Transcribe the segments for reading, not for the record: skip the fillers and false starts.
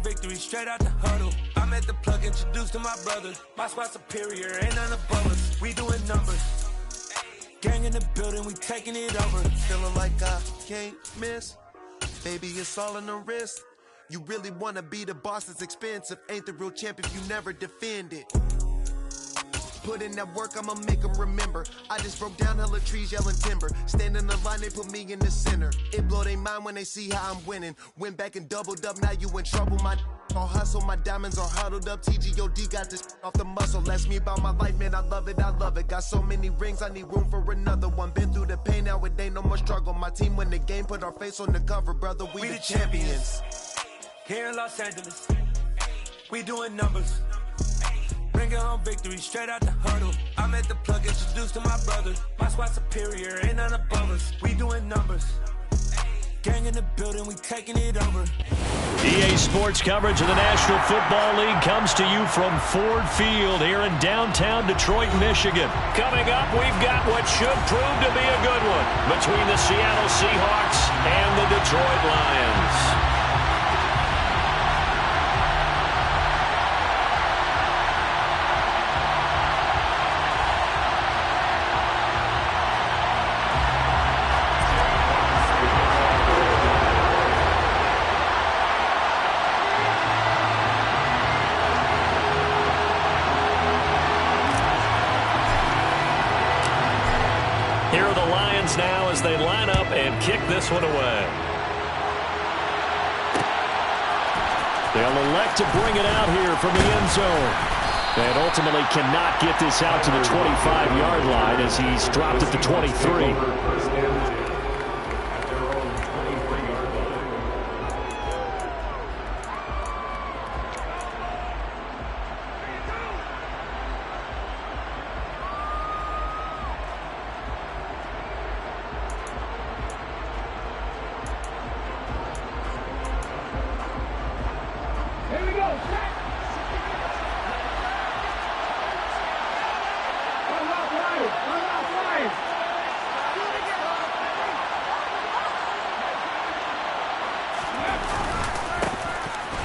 on victory, straight out the huddle. I'm at the plug, introduced to my brother. My squad superior, ain't none above us. We doing numbers. Gang in the building, we taking it over. Feeling like I can't miss. Baby, it's all in the wrist. You really wanna be the boss, it's expensive. Ain't the real champ if you never defend it. Put in that work, I'ma make them remember. I just broke down hella trees, yelling timber. Stand in the line, they put me in the center. It blow their mind when they see how I'm winning. Went back and doubled up, now you in trouble. My all hustle, my diamonds are huddled up. TGOD got this off the muscle. That's me about my life, man, I love it, I love it. Got so many rings, I need room for another one. Been through the pain, now it ain't no more struggle. My team win the game, put our face on the cover, brother, we the champions. Here in Los Angeles, we doing numbers. Bring it home victory, straight out the huddle. I'm at the plug, introduced to my brother. My squad superior, ain't none above us. We doing numbers. Gang in the building, we taking it over. EA Sports coverage of the National Football League comes to you from Ford Field here in downtown Detroit, Michigan. Coming up, we've got what should prove to be a good one between the Seattle Seahawks and the Detroit Lions. Here are the Lions now as they line up and kick this one away. They'll elect to bring it out here from the end zone. And ultimately cannot get this out to the 25-yard line as he's dropped at the 23.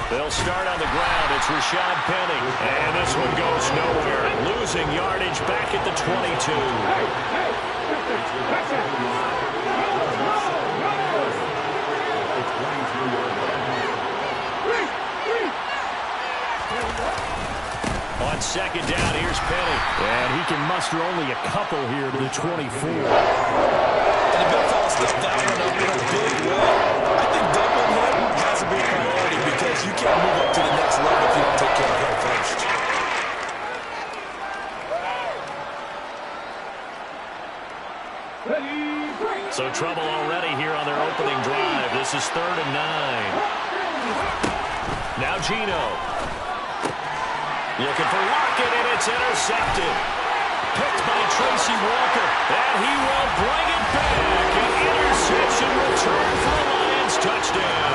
They'll start on the ground. It's Rashad Penny. And this one goes nowhere. Losing yardage back at the 22. On second down, here's Penny. And he can muster only a couple here to the 24. And the big fellas lift that one up in a big way. I think doubling him has to be a priority because you can't move up to the next level if you don't take care of him first. So trouble already here on their opening drive. This is 3rd and 9. Now Geno. Looking for Lockett, and it's intercepted. Picked by Tracy Walker, and he will bring it back. An interception return for a Lions touchdown.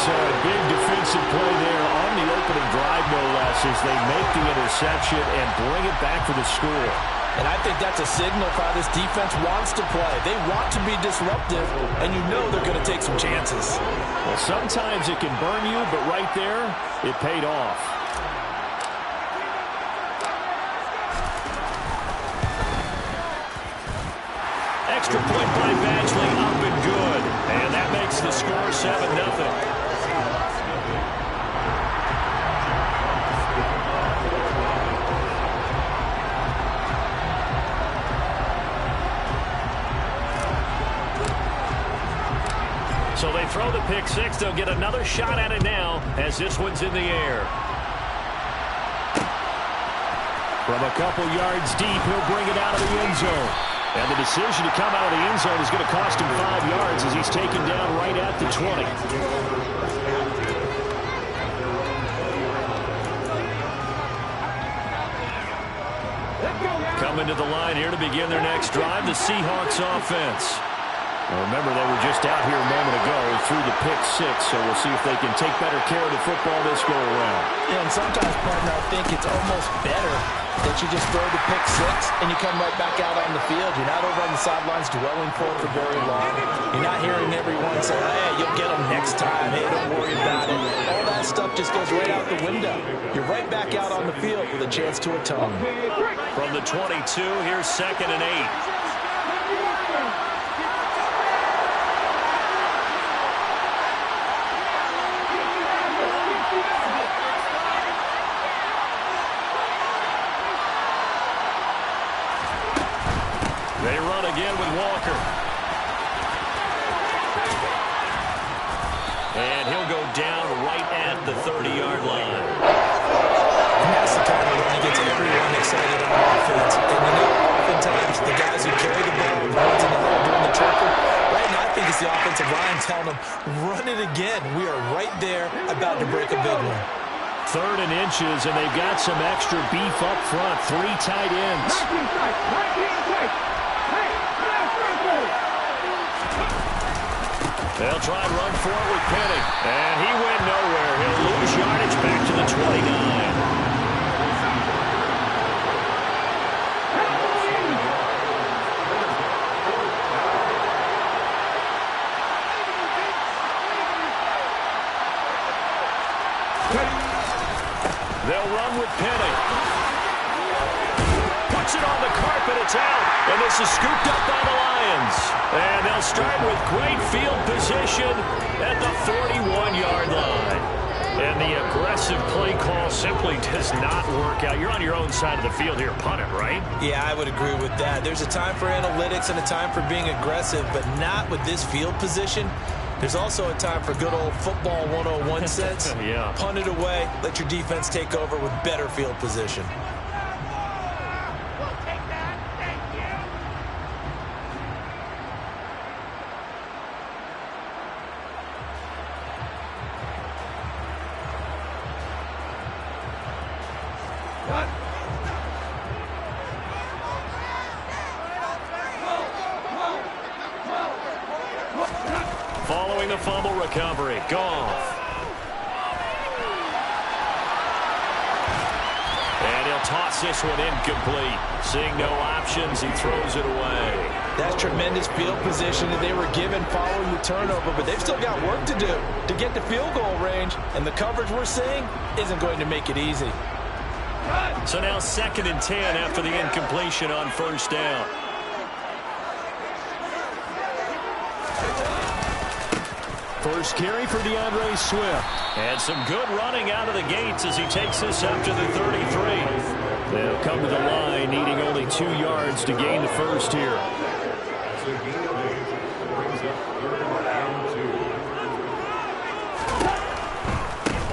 So a big defensive play there on the opening drive, no less, as they make the interception and bring it back for the score. And I think that's a signal for how this defense wants to play. They want to be disruptive, and you know they're going to take some chances. Well, sometimes it can burn you, but right there, it paid off. Extra point by Badgley, up and good. And that makes the score 7-0. So they throw the pick six. They'll get another shot at it now as this one's in the air. From a couple yards deep, he'll bring it out of the end zone. And the decision to come out of the end zone is going to cost him 5 yards as he's taken down right at the 20. Coming to the line here to begin their next drive, the Seahawks offense. Well, remember, they were just out here a moment ago through the pick six, so we'll see if they can take better care of the football this go-around. Yeah, and sometimes, partner, I think it's almost better that you just throw the pick six and you come right back out on the field. You're not over on the sidelines dwelling for it for very long. You're not hearing everyone say, hey, you'll get them next time. Hey, don't worry about it. stuff just goes right out the window. You're right back out on the field with a chance to atone. From the 22, here's 2nd and 8. They run again with Walker. And he'll go down right at the 30-yard line. And that's the kind of run that gets everyone excited on offense. And you know, oftentimes the guys who carry the ball, the ones in the hole doing the trickle, right now I think it's the offensive line telling them, run it again. We are right there about to break a big one. 3rd and inches, and they've got some extra beef up front. 3 tight ends. They'll try and run for it with Penny. And he went nowhere. He'll lose yardage back to the 29. They'll run with Penny. Puts it on the carpet. It's out. And this is scooped up by the Lions. And they'll start with great field position at the 41-yard line. And the aggressive play call simply does not work out. You're on your own side of the field here. Punt it, right? Yeah, I would agree with that. There's a time for analytics and a time for being aggressive, but not with this field position. There's also a time for good old football 101 sense. Yeah. Punt it away. Let your defense take over with better field position. Following the fumble recovery, Goff. And he'll toss this one incomplete. Seeing no options, he throws it away. That's tremendous field position that they were given following the turnover, but they've still got work to do to get to field goal range, and the coverage we're seeing isn't going to make it easy. So now 2nd and 10 after the incompletion on 1st down. First carry for DeAndre Swift. And some good running out of the gates as he takes this up to the 33. They'll come to the line needing only 2 yards to gain the first here.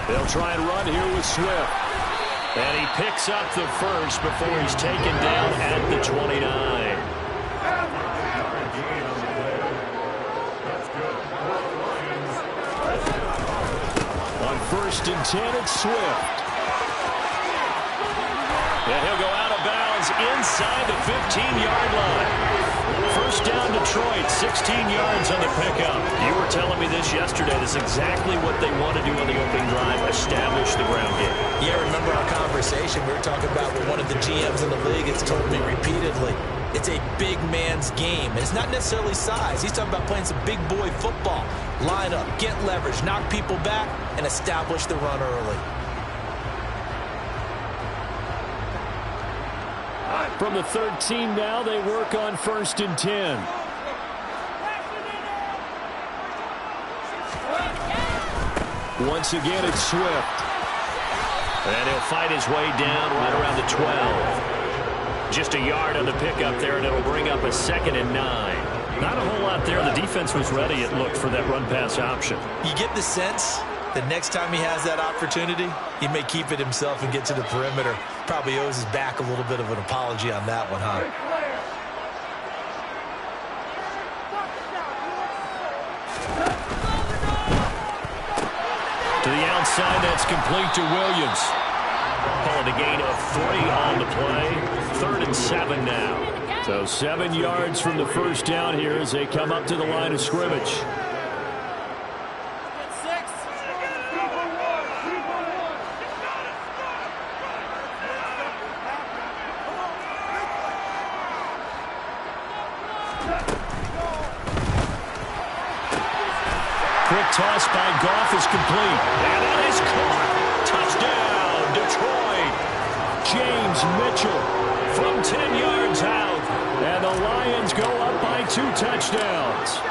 They'll try and run here with Swift. And he picks up the first before he's taken down at the 29. On 1st and 10, it's Swift. And he'll go out of bounds inside the 15-yard line. First down, Detroit, 16 yards on the pickup. You were telling me this yesterday. This is exactly what they want to do on the opening drive, establish the ground game. Yeah, remember our conversation? We were talking about what one of the GMs in the league has told me repeatedly. It's a big man's game. And it's not necessarily size. He's talking about playing some big boy football. Line up, get leverage, knock people back, and establish the run early. From the 13 now, they work on 1st and 10. Once again, it's Swift. And he'll fight his way down right around the 12. Just a yard on the pickup there, and it'll bring up a 2nd and 9. Not a whole lot there. The defense was ready, it looked, for that run-pass option. You get the sense that next time he has that opportunity, he may keep it himself and get to the perimeter. Probably owes his back a little bit of an apology on that one, huh? To the outside, that's complete to Williams. Calling a gain of 3 on the play. 3rd and 7 now. So 7 yards from the first down here as they come up to the line of scrimmage. Quick toss by Goff is complete. And that is caught. Touchdown, Detroit. James Mitchell from 10 yards out. And the Lions go up by 2 touchdowns.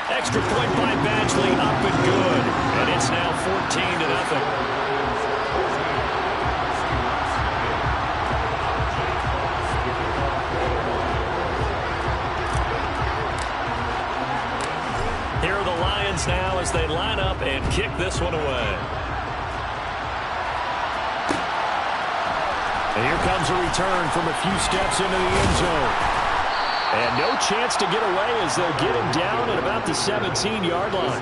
Extra point by Badgley, up and good. And it's now 14-0. Here are the Lions now as they line up and kick this one away. And here comes a return from a few steps into the end zone. And no chance to get away as they'll get him down at about the 17-yard line.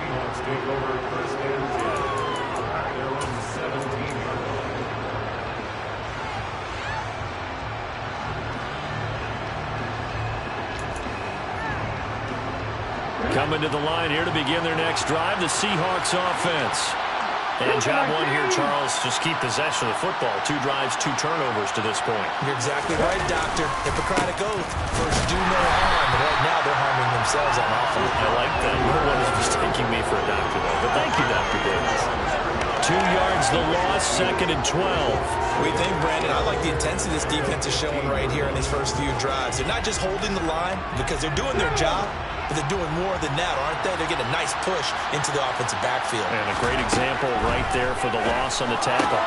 Coming to the line here to begin their next drive, the Seahawks offense. And job one here, Charles, just keep possession of the football. 2 drives, 2 turnovers to this point. You're exactly right, Doctor. Hippocratic oath. First, do no harm. And right now, they're harming themselves on offense. I like that. No one is mistaking me for a doctor, though. But thank you, Dr. Davis. 2 yards the loss, 2nd and 12. What do you think, Brandon? I like the intensity this defense is showing right here in these first few drives. They're not just holding the line because they're doing their job, but they're doing more than that, aren't they? They're getting a nice push into the offensive backfield. And a great example right there for the loss on the tackle.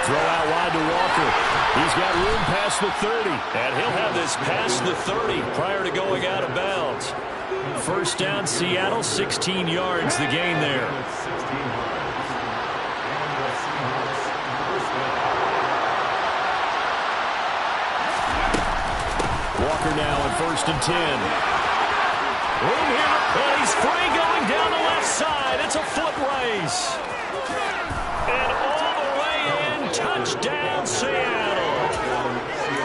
Throw out wide to Walker. He's got room past the 30. And he'll have this past the 30 prior to going out of bounds. First down, Seattle, 16 yards the gain there. Walker now at 1st and 10. Room here, and he's free going down the left side. It's a foot race. And all the way in, touchdown Seattle.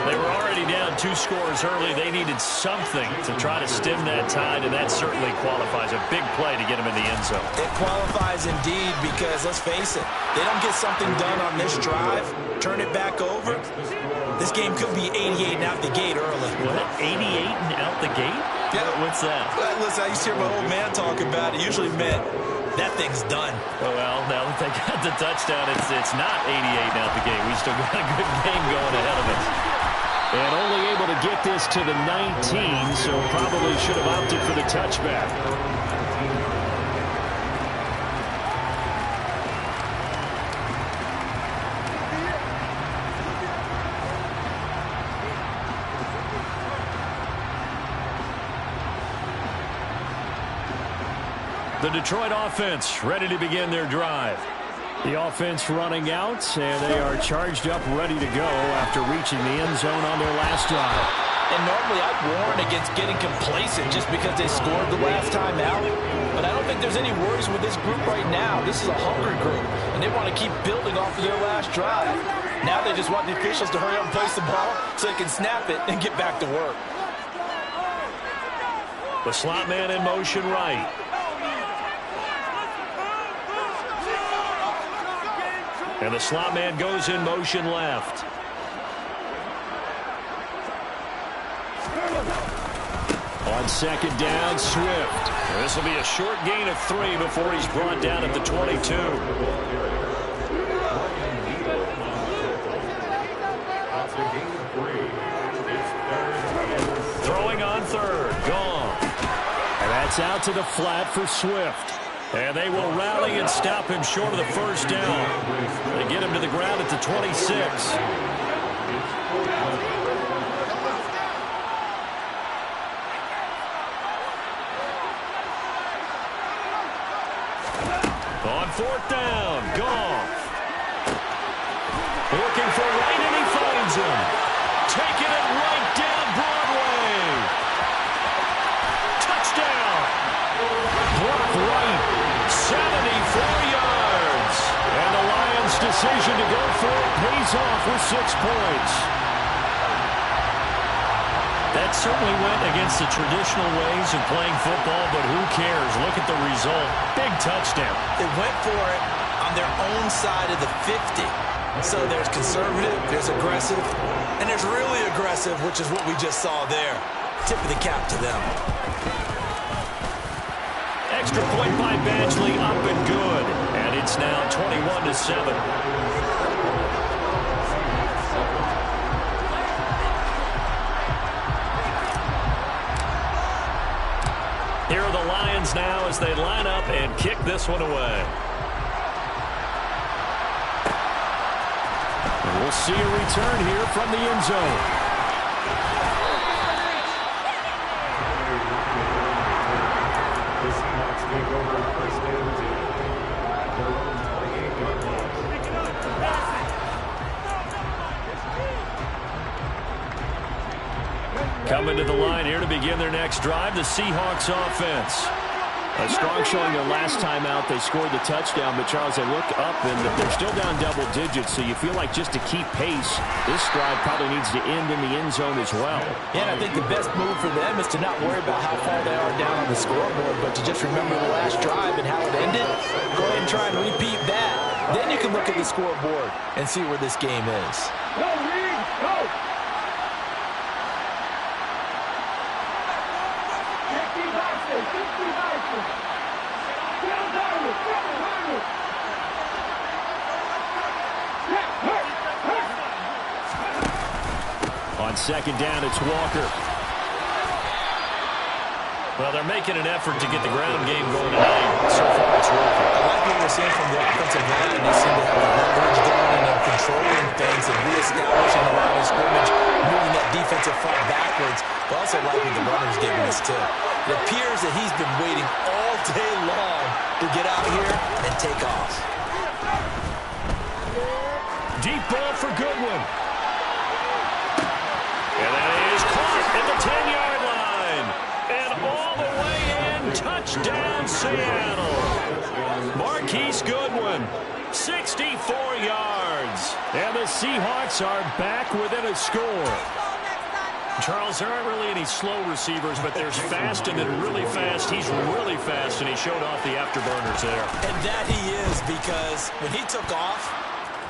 They were already down 2 scores early. They needed something to try to stem that tide, and that certainly qualifies. A big play to get them in the end zone. It qualifies indeed because, let's face it, they don't get something done on this drive, turn it back over, this game could be 88 and out the gate early. What, 88 and out the gate? Yeah. What's that? Well, listen, I used to hear my old man talk about it. Usually meant that thing's done. Oh, well, now that they got the touchdown, it's not 88 and out the gate. We still got a good game going ahead of us. And only able to get this to the 19, so probably should have opted for the touchback. The Detroit offense ready to begin their drive. The offense running out, and they are charged up, ready to go after reaching the end zone on their last drive. And normally I'd warn against getting complacent just because they scored the last time out. But I don't think there's any worries with this group right now. This is a hungry group, and they want to keep building off of their last drive. Now they just want the officials to hurry up and place the ball so they can snap it and get back to work. The slot man in motion right. And the slot man goes in motion left. On 2nd down, Swift. This will be a short gain of 3 before he's brought down at the 22. Throwing on 3rd, gone. And that's out to the flat for Swift. And they will rally and stop him short of the first down. They get him to the ground at the 26. On 4th down, Goff. Looking for Wright, and he finds him. Taking it right down Broadway. Touchdown. Brock Wright, 74 yards. And the Lions' decision to go for it pays off with 6 points. That certainly went against the traditional ways of playing football, but who cares? Look at the result. Big touchdown. They went for it on their own side of the 50. So there's conservative, there's aggressive, and there's really aggressive, which is what we just saw there. Tip of the cap to them. Extra point by Badgley, up and good. And it's now 21-7. Here are the Lions now as they line up and kick this one away. And we'll see a return here from the end zone. Coming to the line here to begin their next drive, the Seahawks offense. A strong showing their last time out. They scored the touchdown, but Charles, they look up and they're still down double digits, so you feel like just to keep pace, this drive probably needs to end in the end zone as well. Yeah, and I think the best move for them is to not worry about how far they are down on the scoreboard, but to just remember the last drive and how it ended. Go ahead and try and repeat that. Then you can look at the scoreboard and see where this game is. Go, Reed, go! On second down, it's Walker. Well, they're making an effort to get the ground game going tonight. So far, it's working. I like what we're seeing from the offensive line. They seem to have the leverage going and they're controlling things and reestablishing the line of scrimmage, moving that defensive front backwards. But also like what the runner's giving us, too. It appears that he's been waiting all day long to get out here and take off. Deep ball for Goodwin. And that is caught at the 10-yard line. And all the way in, touchdown Seattle. Marquise Goodwin, 64 yards. And the Seahawks are back within a score. Charles, there aren't really any slow receivers, but there's fast and then really fast. He's really fast, and he showed off the afterburners there. And that he is, because when he took off,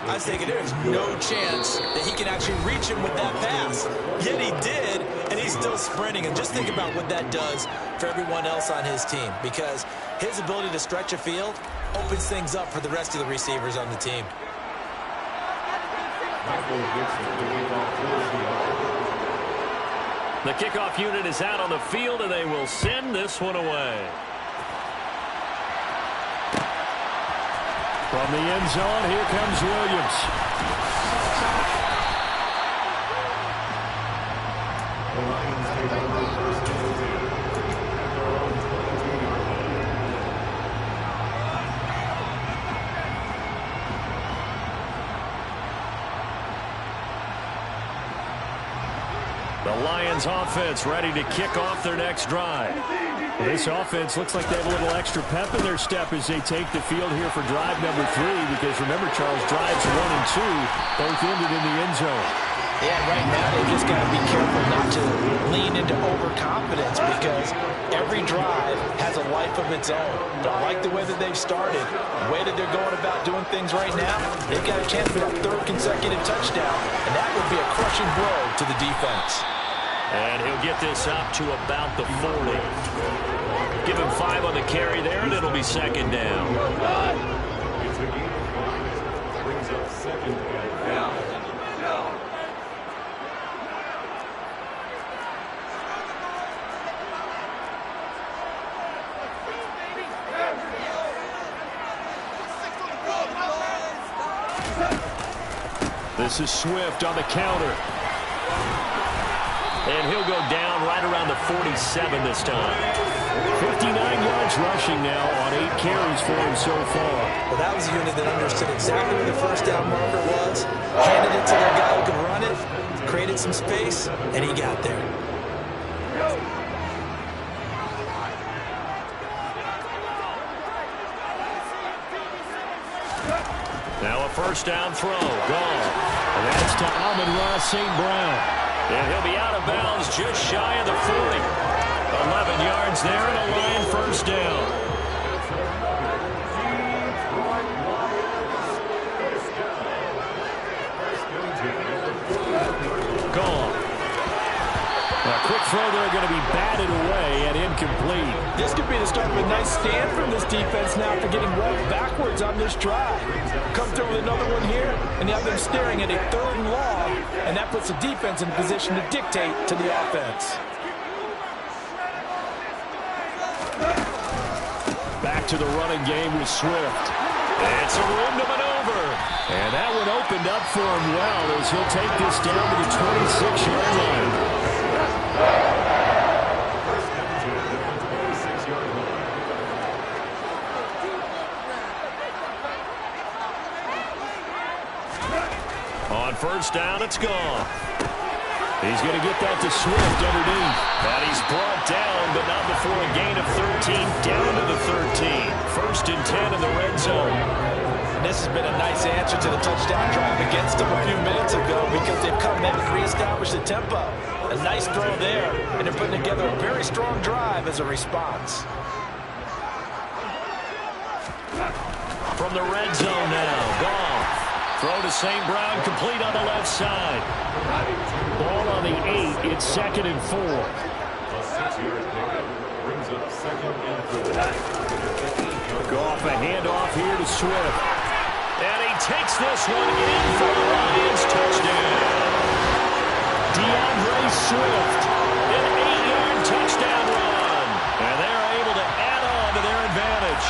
I was thinking there's no chance that he can actually reach him with that pass. Yet he did, and he's still sprinting. And just think about what that does for everyone else on his team, because his ability to stretch a field opens things up for the rest of the receivers on the team. The kickoff unit is out on the field, and they will send this one away. From the end zone, here comes Williams. The Lions offense ready to kick off their next drive. This offense looks like they have a little extra pep in their step as they take the field here for drive number 3, because remember, Charles, drives 1 and 2 both ended in the end zone. Yeah, right now they've just got to be careful not to lean into overconfidence, because every drive has a life of its own. Don't like the way that they've started, the way that they're going about doing things right now. They've got a chance for that 3rd consecutive touchdown, and that would be a crushing blow to the defense. And he'll get this up to about the 40. Give him 5 on the carry there, and it'll be second down. Brings up second down. This is Swift on the counter. And he'll go down right around the 47 this time. 59 yards rushing now on 8 carries for him so far. Well, that was a unit that understood exactly where the first down marker was, handed it to their guy who could run it, created some space, and he got there. Now a first down throw, gone. And that's to Amon-Ra St. Brown. And he'll be out of bounds just shy of the 40. 11 yards there and a Lion first down. quick throw there going to be batted away and incomplete. This could be the start of a nice stand from this defense now after getting walked backwards on this drive. Come through with another one here, and you have them staring at a 3rd and long, and that puts the defense in a position to dictate to the offense. Back to the running game with Swift. It's a room to maneuver. And that one opened up for him well as he'll take this down to the 26-yard line. On first down, it's gone. He's going to get that to Swift underneath. And he's brought down, but not before a gain of 13, down to the 13. 1st and 10 in the red zone. This has been a nice answer to the touchdown drive against them a few minutes ago because they've come back and reestablished the tempo. A nice throw there, and they're putting together a very strong drive as a response. From the red zone now, Goff. Throw to St. Brown, complete on the left side. Ball on the 8, it's 2nd and 4. A 6-yard pickup brings up 2nd and 4. Goff, a handoff here to Swift. And he takes this one in for the Lions touchdown. DeAndre Swift, an 8-yard touchdown run. And they're able to add on to their advantage.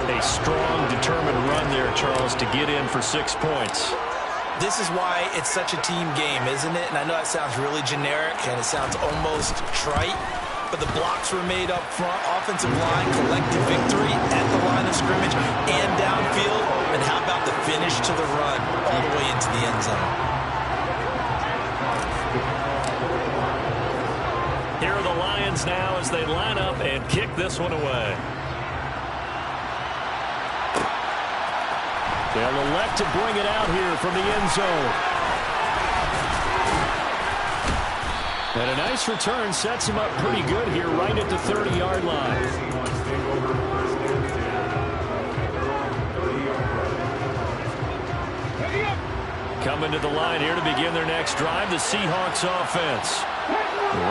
A strong, determined run there, Charles, to get in for 6 points. This is why it's such a team game, isn't it? And I know it sounds really generic and it sounds almost trite, but the blocks were made up front. Offensive line, collective victory at the line of scrimmage and downfield. And how about the finish to the run all the way into the end zone? Here are the Lions now as they line up and kick this one away. They'll elect to bring it out here from the end zone. And a nice return sets him up pretty good here right at the 30-yard line. Coming to the line here to begin their next drive, the Seahawks offense.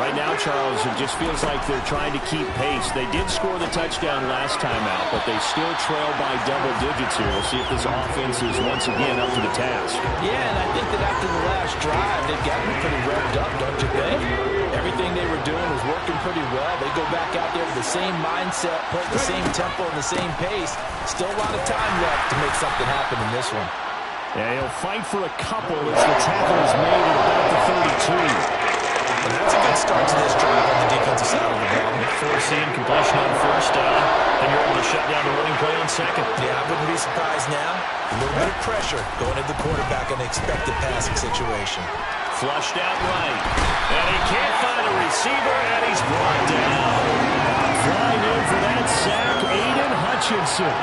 Right now, Charles, it just feels like they're trying to keep pace. They did score the touchdown last time out, but they still trail by double digits here. We'll see if this offense is once again up to the task. Yeah, and I think that after the last drive, they've gotten pretty revved up, don't you think? Everything they were doing was working pretty well. They go back out there with the same mindset, put the same tempo and the same pace. Still a lot of time left to make something happen in this one. Yeah, he'll fight for a couple as the tackle is made at about the 32. And that's a good start to this drive on the defensive side of the ball. Forcing completion on first down, and you're able to shut down the running play on second. Yeah, I wouldn't be surprised now. A little bit of pressure going at the quarterback in an expected passing situation. Flushed out right. And he can't find a receiver, and he's brought down. Flying in for that sack, Aiden Hutchinson.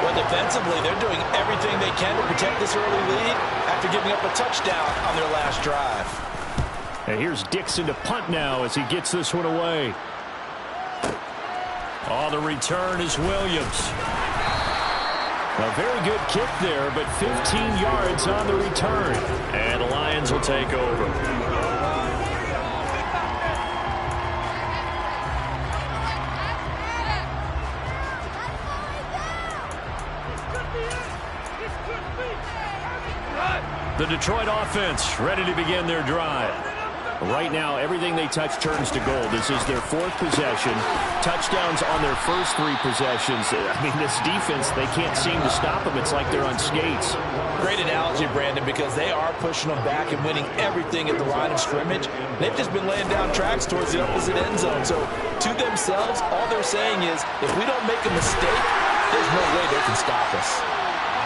Well, defensively, they're doing everything they can to protect this early lead after giving up a touchdown on their last drive. And here's Dixon to punt now as he gets this one away. Oh, the return is Williams. A very good kick there, but 15 yards on the return. And the Lions will take over. The Detroit offense ready to begin their drive. Right now, everything they touch turns to gold. This is their 4th possession. Touchdowns on their first 3 possessions. I mean, this defense, they can't seem to stop them. It's like they're on skates. Great analogy, Brandon, because they are pushing them back and winning everything at the line of scrimmage. They've just been laying down tracks towards the opposite end zone. So, to themselves, all they're saying is, if we don't make a mistake, there's no way they can stop us.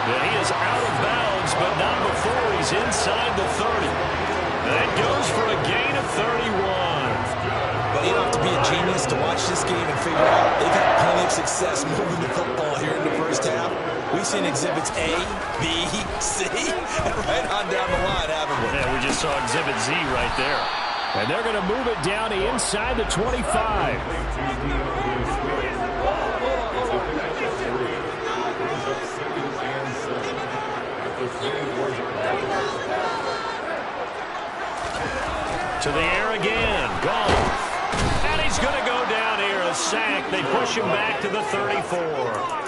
And he is out of bounds, but not before he's inside the 30. That goes for a gain of 31. But you don't have to be a genius to watch this game and figure out they've had plenty of success moving the football here in the first half. We've seen exhibits A, B, C, and right on down the line, haven't we? Yeah, we just saw exhibit Z right there. And they're going to move it down to inside the 25. To the air again. Goff. And he's going to go down here. A sack. They push him back to the 34.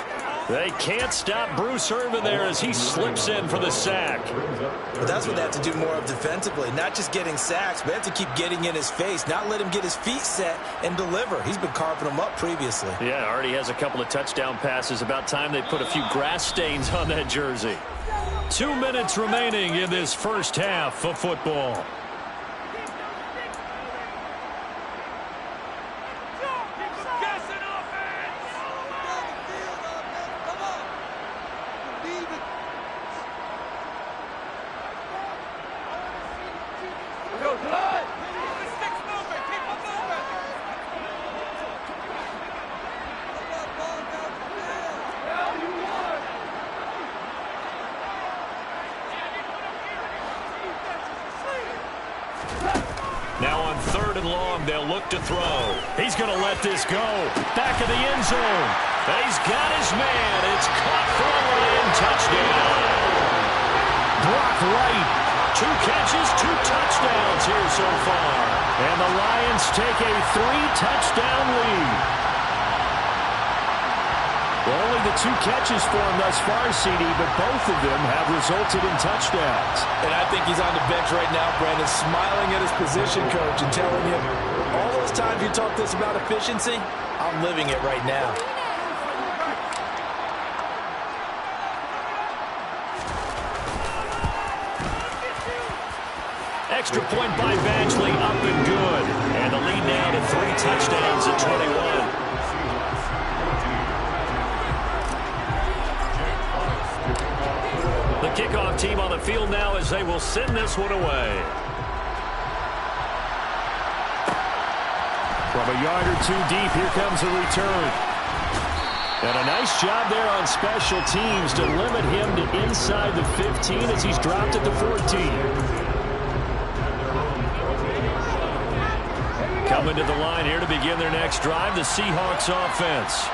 They can't stop Bruce Irvin there as he slips in for the sack. But that's what they have to do more of defensively. Not just getting sacks, but they have to keep getting in his face. Not let him get his feet set and deliver. He's been carving them up previously. Yeah, already has a couple of touchdown passes. About time they put a few grass stains on that jersey. 2 minutes remaining in this first half of football. Now on 3rd and long, they'll look to throw. He's going to let this go. Back of the end zone. And he's got his man. It's caught for a Lion touchdown. Brock Wright, 2 catches, 2 touchdowns here so far. And the Lions take a 3-touchdown lead. Well, only the 2 catches for him thus far, CD, but both of them have resulted in touchdowns. And I think he's on the bench right now, Brandon, smiling at his position coach and telling him, all those times you talk to us about efficiency, I'm living it right now. Extra point by Badgley, up and good. And the lead now to 3 touchdowns at 21. The kickoff team on the field now as they will send this one away. From a yard or 2 deep, here comes a return. And a nice job there on special teams to limit him to inside the 15 as he's dropped at the 14. Coming to the line here to begin their next drive, the Seahawks offense.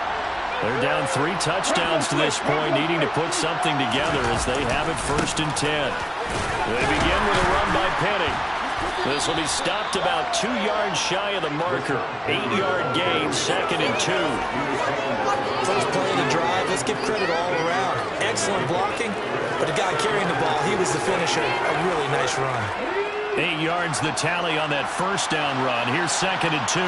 They're down 3 touchdowns to this point, needing to put something together as they have it 1st and 10. They begin with a run by Penny. This will be stopped about 2 yards shy of the marker. 8-yard gain, 2nd and 2. First play of the drive, let's give credit all around. Excellent blocking, but the guy carrying the ball, he was the finisher. A really nice run. 8 yards the tally on that 1st down run. Here's 2nd and 2.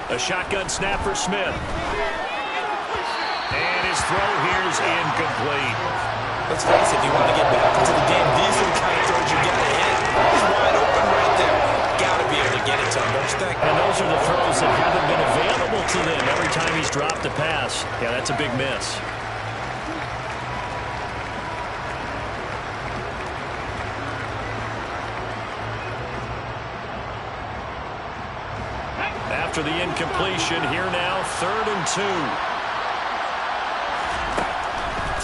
A shotgun snap for Smith. And his throw here is incomplete. Let's face it, if you want to get back into the game, these are the kind of throws you got to hit. He's wide open right there. Got to be able to get it to him, don't you think? And those are the throws that haven't been available to them every time he's dropped a pass. Yeah, that's a big miss. After the incompletion, here now, 3rd and 2.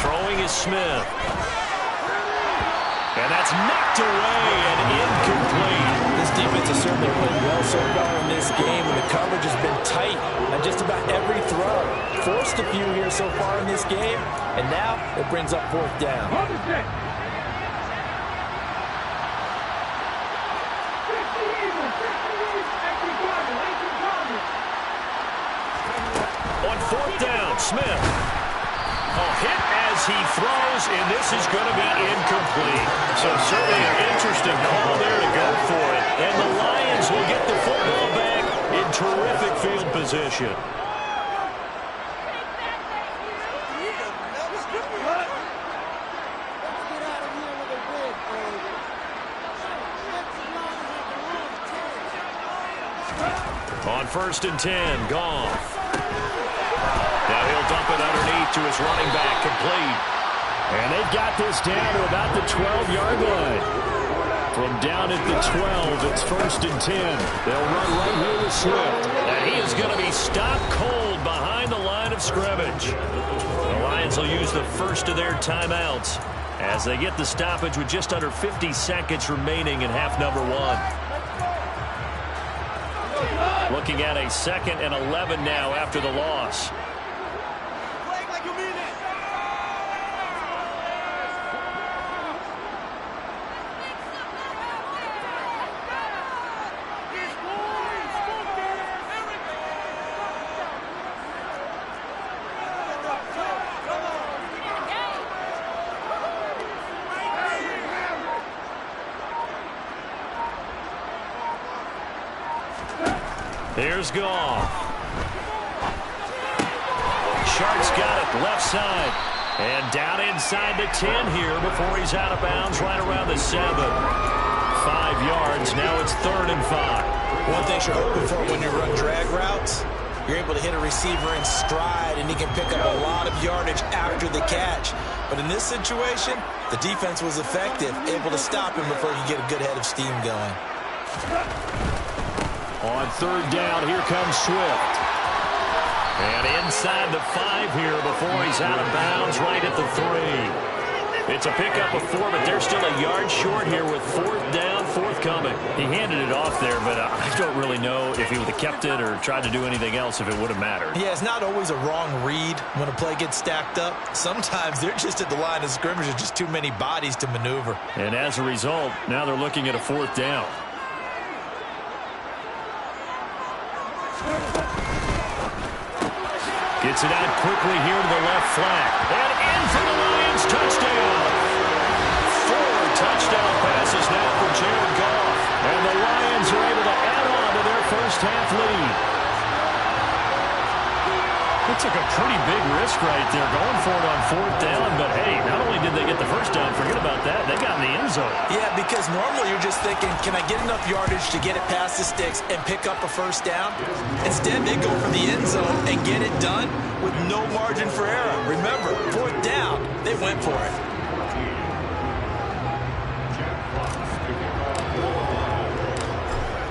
Throwing is Smith. And that's knocked away and incomplete. This defense has certainly played well so far in this game, and the coverage has been tight on just about every throw. Forced a few here so far in this game, and now it brings up 4th down. On 4th down, Smith. A hit as he throws, and this is going to be incomplete. So certainly an interesting call there to go for it. And the Lions will get the football back in terrific field position. On 1st and 10, Goff. Now he'll dump it underneath to his running back, complete. And they've got this down to about the 12-yard line. From down at the 12, it's 1st and 10. They'll run right here with Swift. And he is going to be stopped cold behind the line of scrimmage. The Lions will use the first of their timeouts as they get the stoppage with just under 50 seconds remaining in half number 1. Looking at a 2nd and 11 now after the loss. Here's Goff. Shark's got it, left side. And down inside the 10 here before he's out of bounds right around the 7. 5 yards, now it's 3rd and 5. One thing you're hoping for when you run drag routes, you're able to hit a receiver in stride, and he can pick up a lot of yardage after the catch. But in this situation, the defense was effective, able to stop him before he could get a good head of steam going. On 3rd down, here comes Swift. And inside the 5 here before he's out of bounds right at the 3. It's a pickup of 4, but they're still a yard short here with 4th down, forthcoming. He handed it off there, but I don't really know if he would have kept it or tried to do anything else if it would have mattered. Yeah, it's not always a wrong read when a play gets stacked up. Sometimes they're just at the line of scrimmage. There's just too many bodies to maneuver. And as a result, now they're looking at a 4th down. Gets it out quickly here to the left flank. And in for the Lions, touchdown. 4 touchdown passes now for Jared Goff. And the Lions are able to add on to their first half lead. They took a pretty big risk right there going for it on 4th down. But, hey, not only did they get the first down, forget about that, they got in the end zone. Yeah, because normally you're just thinking, can I get enough yardage to get it past the sticks and pick up a first down? Instead, they go for the end zone and get it done with no margin for error. Remember, 4th down, they went for it.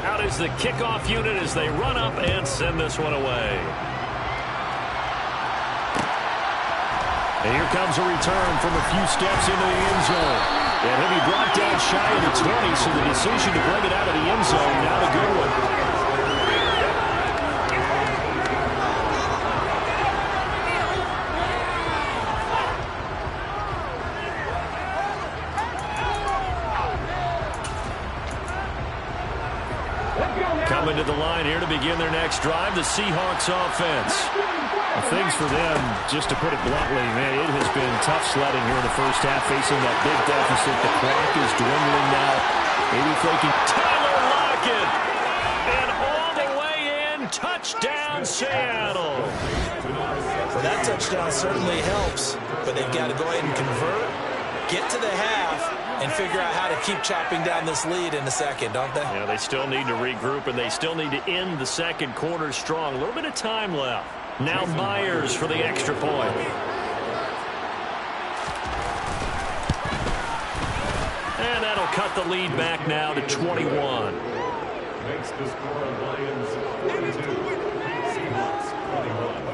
Out is the kickoff unit as they run up and send this one away. And here comes a return from a few steps into the end zone. And he'll be brought down shy of the 20, so the decision to bring it out of the end zone, not a good one. Coming to the line here to begin their next drive, the Seahawks offense. Things for them, just to put it bluntly, man, it has been tough sledding here in the first half, facing that big deficit. The clock is dwindling now. Maybe if they can... Tyler Lockett! And all the way in, touchdown Seattle! Well, that touchdown certainly helps, but they've got to go ahead and convert, get to the half, and figure out how to keep chopping down this lead in the second, don't they? Yeah, they still need to regroup, and they still need to end the second quarter strong. A little bit of time left. Now Myers for the extra point. And that'll cut the lead back now to 21. Makes the score Lions 42, Seahawks 21.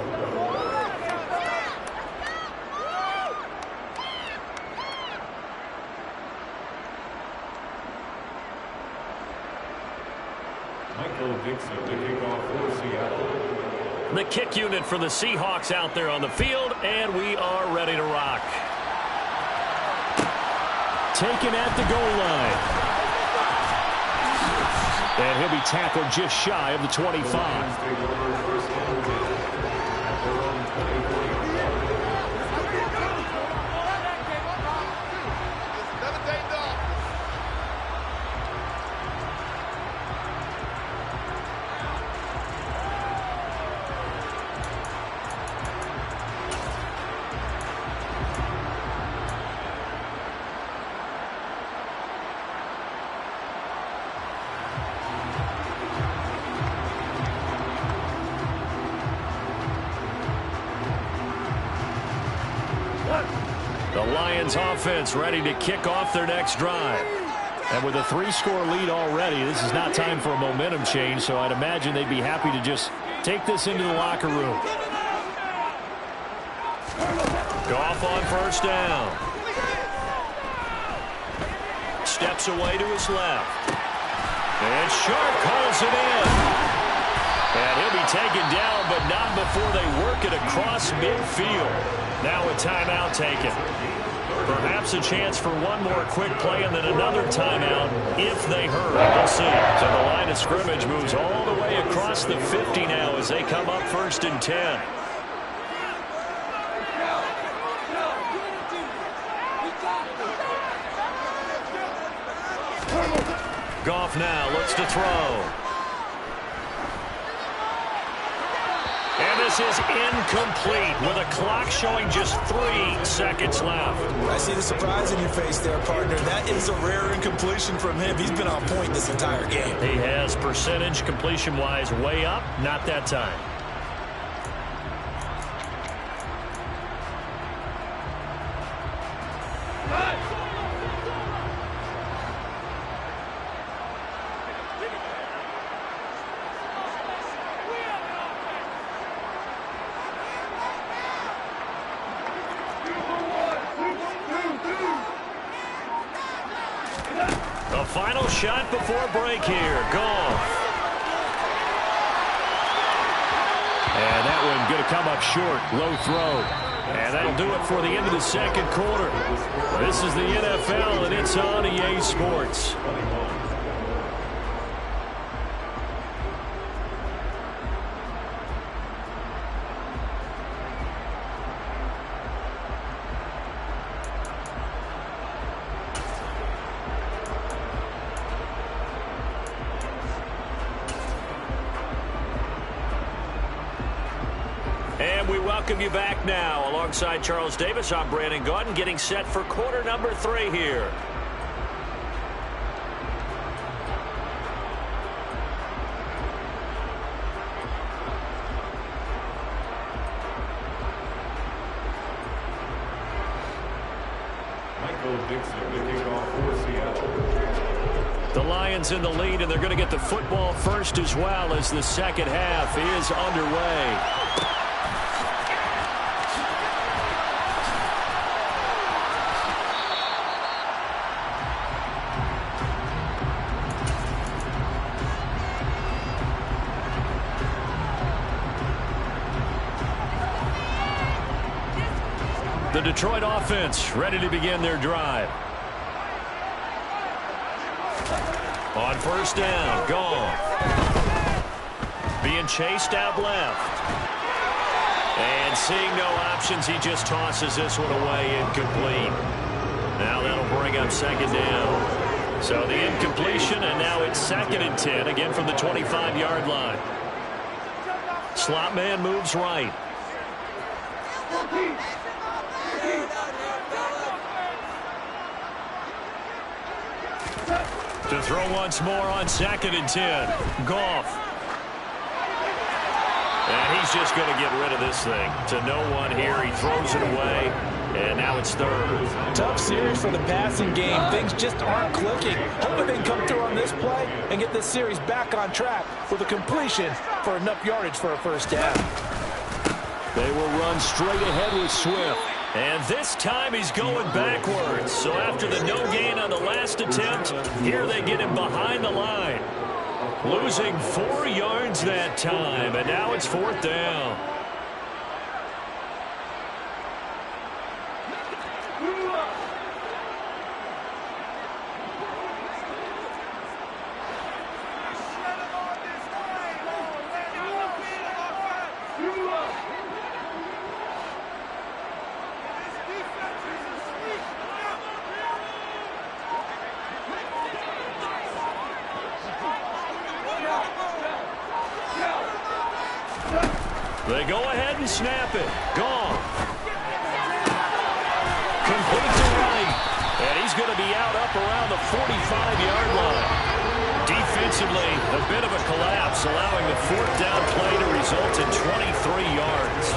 Michael Dixon to kick off for Seattle. The kick unit for the Seahawks out there on the field, and we are ready to rock. Taken at the goal line. And he'll be tackled just shy of the 25. The Lions offense ready to kick off their next drive. And with a 3-score lead already, this is not time for a momentum change, so I'd imagine they'd be happy to just take this into the locker room. Goff on first down. Steps away to his left. And Shark calls it in. And he'll be taken down, but not before they work it across midfield. Now a timeout taken. Perhaps a chance for one more quick play and then another timeout if they hurry. We'll see. So the line of scrimmage moves all the way across the 50 now as they come up 1st and 10. Goff now looks to throw. And this is incomplete with a clock showing just 3 seconds left. I see the surprise in your face there, partner. That is a rare incompletion from him. He's been on point this entire game. He has percentage completion-wise way up, not that time. The final shot before break here. Goff. And that one going to come up short. Low throw. And that'll do it for the end of the second quarter. This is the NFL, and it's on EA Sports. And we welcome you back now. Alongside Charles Davis, I'm Brandon Gaudin, getting set for quarter number 3 here. Michael Dixon, the kickoff for Seattle. The Lions in the lead, and they're going to get the football first as well as the second half is underway. The Detroit offense ready to begin their drive. On first down, Goff. Being chased out left. And seeing no options, he just tosses this one away, incomplete. Now that'll bring up second down. So the incompletion, and now it's 2nd and 10, again from the 25-yard line. Slot man moves right. To throw once more on 2nd and 10. Goff. And he's just going to get rid of this thing. To no one here. He throws it away. And now it's 3rd. Tough series for the passing game. Things just aren't clicking. Hoping they can come through on this play and get this series back on track with a completion for enough yardage for a first down. They will run straight ahead with Swift. And this time he's going backwards. So after the no gain on the last attempt, here they get him behind the line. Losing 4 yards that time, and now it's 4th down. They go ahead and snap it. Goff. Complete to right. And he's going to be out up around the 45-yard line. Defensively, a bit of a collapse, allowing the 4th down play to result in 23 yards.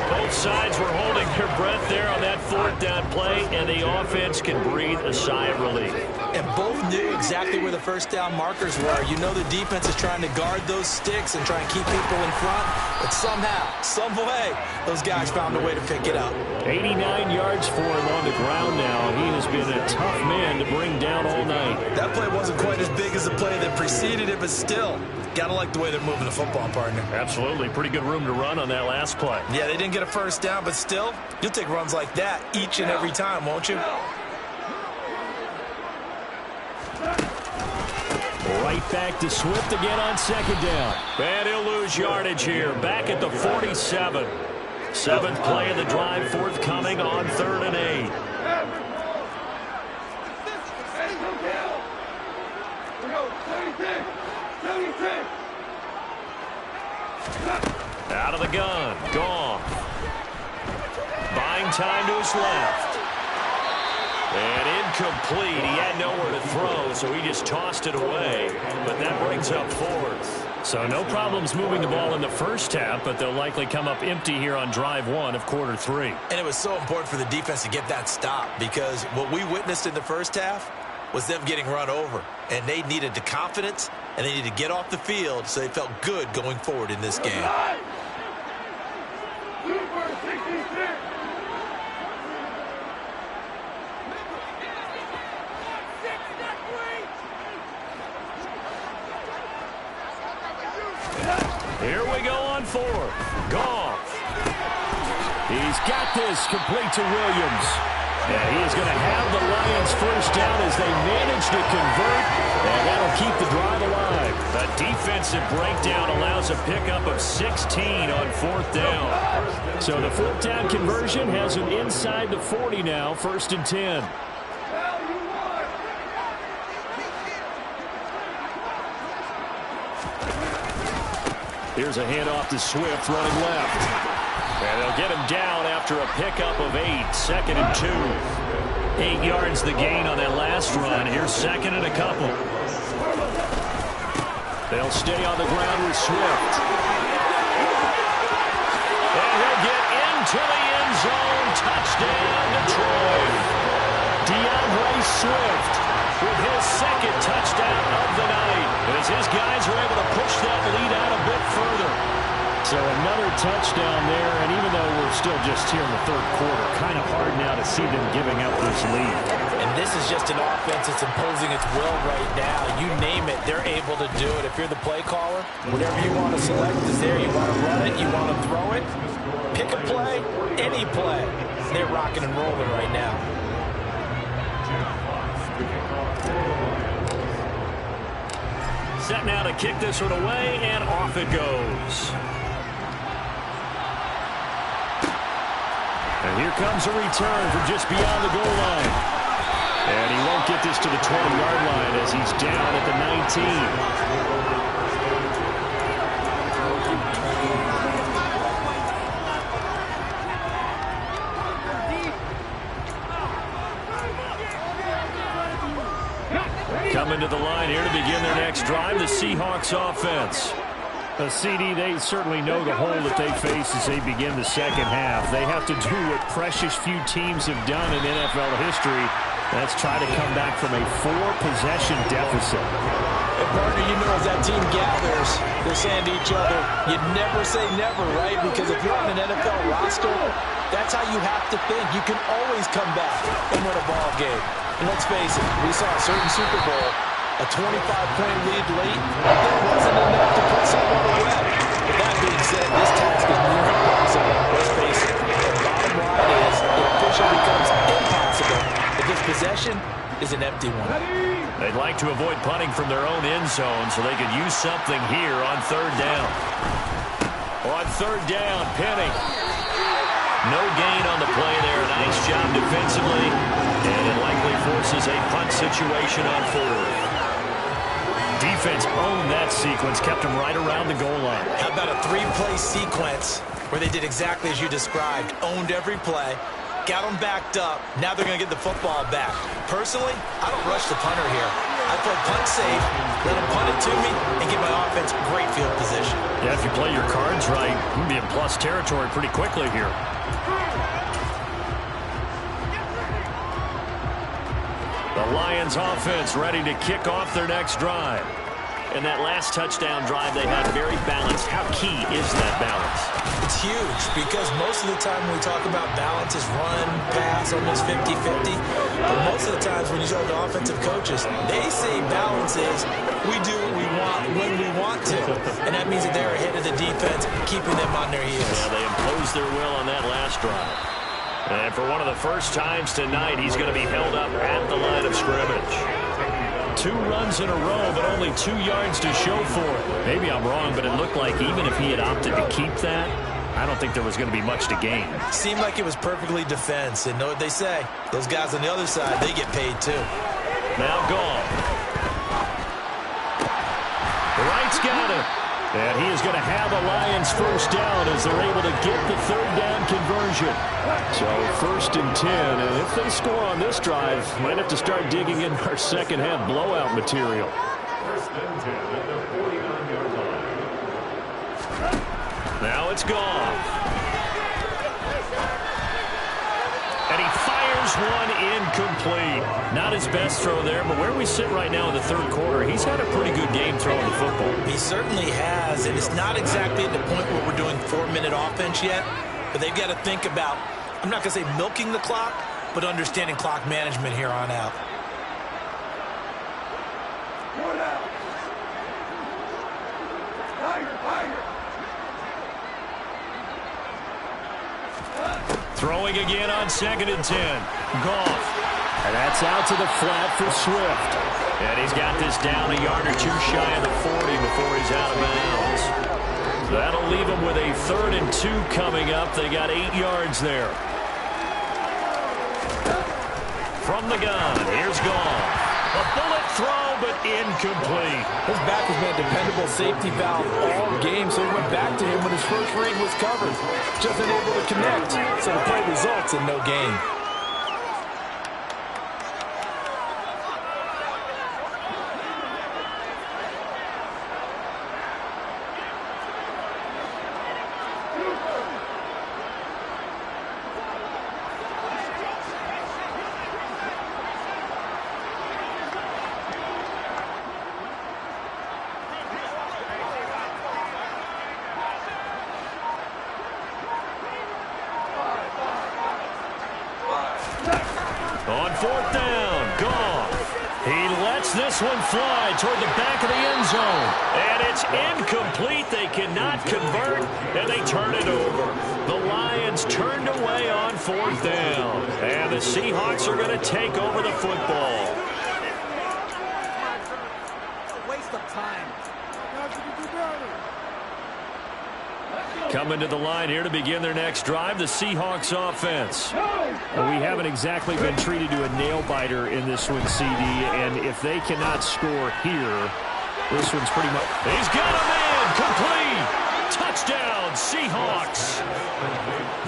Both sides were holding their breath there on that 4th down play, and the offense can breathe a sigh of relief. And both knew exactly where the first down markers were. You know the defense is trying to guard those sticks and try and keep people in front. But somehow, some way, those guys found a way to pick it up. 89 yards for him on the ground now. He has been a tough man to bring down all night. That play wasn't quite as big as the play that preceded it, but still, gotta like the way they're moving the football, partner. Absolutely. Pretty good room to run on that last play. Yeah, they didn't get a first down, but still, you'll take runs like that each and every time, won't you? Right back to Swift again on 2nd down. And he'll lose yardage here. Back at the 47. 7th play of the drive forthcoming on 3rd and 8. Out of the gun. Goff. Buying time to his left. And incomplete. He had nowhere to throw, so he just tossed it away. But that brings up fourth. So no problems moving the ball in the first half, but they'll likely come up empty here on drive one of quarter three. And it was so important for the defense to get that stop, because what we witnessed in the first half was them getting run over. And they needed the confidence, and they needed to get off the field so they felt good going forward in this game. Here we go on fourth. Goff. He's got this complete to Williams. And he is going to have the Lions first down as they manage to convert. And that'll keep the drive alive. The defensive breakdown allows a pickup of 16 on fourth down. So the fourth down conversion has him inside the 40 now, 1st and 10. Here's a handoff to Swift running left. And they'll get him down after a pickup of 8, 2nd and 2. 8 yards the gain on that last run. Here's 2nd and a couple. They'll stay on the ground with Swift. And he'll get into the end zone. Touchdown, Detroit. DeAndre Swift with his 2nd touchdown of the night, as his guys are able to push that lead out a bit further. So another touchdown there, and even though we're still just here in the 3rd quarter, kind of hard now to see them giving up this lead. And this is just an offense that's imposing its will right now. You name it, they're able to do it. If you're the play caller, whatever you want to select is there. You want to run it, you want to throw it, pick a play, any play. They're rocking and rolling right now. Set now to kick this one away, and off it goes. And here comes a return from just beyond the goal line. And he won't get this to the 20-yard line as he's down at the 19. Coming to the line here to begin their next drive, the Seahawks offense. A CD, they certainly know the hole that they face as they begin the second half. They have to do what precious few teams have done in NFL history. That's try to come back from a 4-possession deficit. And partner, you know, as that team gathers, they're saying to each other, you never say never, right? Because if you're on an NFL roster, that's how you have to think. You can always come back and win a ball game. And let's face it, we saw a certain Super Bowl, a 25-point lead late, it wasn't enough to put someone away. But that being said, this task is near impossible. Let's face it. The bottom line is it officially becomes impossible if this possession is an empty one. They'd like to avoid punting from their own end zone so they could use something here on 3rd down. On 3rd down, Penning. No gain on the play there. Nice job defensively. And it likely forces a punt situation on 4th. Defense owned that sequence, kept them right around the goal line. How about a 3-play sequence where they did exactly as you described, owned every play, got them backed up, now they're going to get the football back. Personally, I don't rush the punter here. I play punt safe, let him punt it to me, and give my offense great field position. Yeah, if you play your cards right, you'll be in plus territory pretty quickly here. The Lions offense ready to kick off their next drive. And that last touchdown drive they had very balanced. How key is that balance? It's huge because most of the time when we talk about balance is run, pass, almost 50-50. But most of the times when you talk to offensive coaches, they say balance is we do what we want when we want to. And that means that they're ahead of the defense, keeping them on their heels. Yeah, they imposed their will on that last drive. And for one of the first times tonight, he's going to be held up at the line of scrimmage. 2 runs in a row, but only 2 yards to show for it. Maybe I'm wrong, but it looked like even if he had opted to keep that, I don't think there was going to be much to gain. Seemed like it was perfectly defense. And know what they say? Those guys on the other side, they get paid too. Now gone. Wright's got it. And he is going to have a Lions first down as they're able to get the third down conversion. So 1st and 10, and if they score on this drive, might have to start digging in our second half blowout material. 1st and 10 at the 49-yard line. Now it's Goff. And he fires one incomplete. Not his best throw there, but where we sit right now in the third quarter, he's had a pretty good game throwing the football. He certainly has, and it's not exactly at the point where we're doing 4-minute offense yet, but they've got to think about, I'm not going to say milking the clock, but understanding clock management here on out. Throwing again on 2nd and 10. Goff. And that's out to the flat for Swift. And he's got this down a yard or two shy of the 40 before he's out of bounds. That'll leave him with a 3rd and 2 coming up. They got 8 yards there. From the gun, here's Goff. A bullet throw, but incomplete. His back has been a dependable safety valve all game, so he went back to him when his first read was covered. Just unable to connect, so the play results in no gain. On 4th down, Goff. He lets this one fly toward the back of the end zone. And it's incomplete. They cannot convert, and they turn it over. The Lions turned away on 4th down. And the Seahawks are going to take over the football. Waste of time. Coming to the line here to begin their next drive, the Seahawks offense. Well, we haven't exactly been treated to a nail-biter in this one, CD, and if they cannot score here, this one's pretty much... He's got a man! Complete! Touchdown, Seahawks!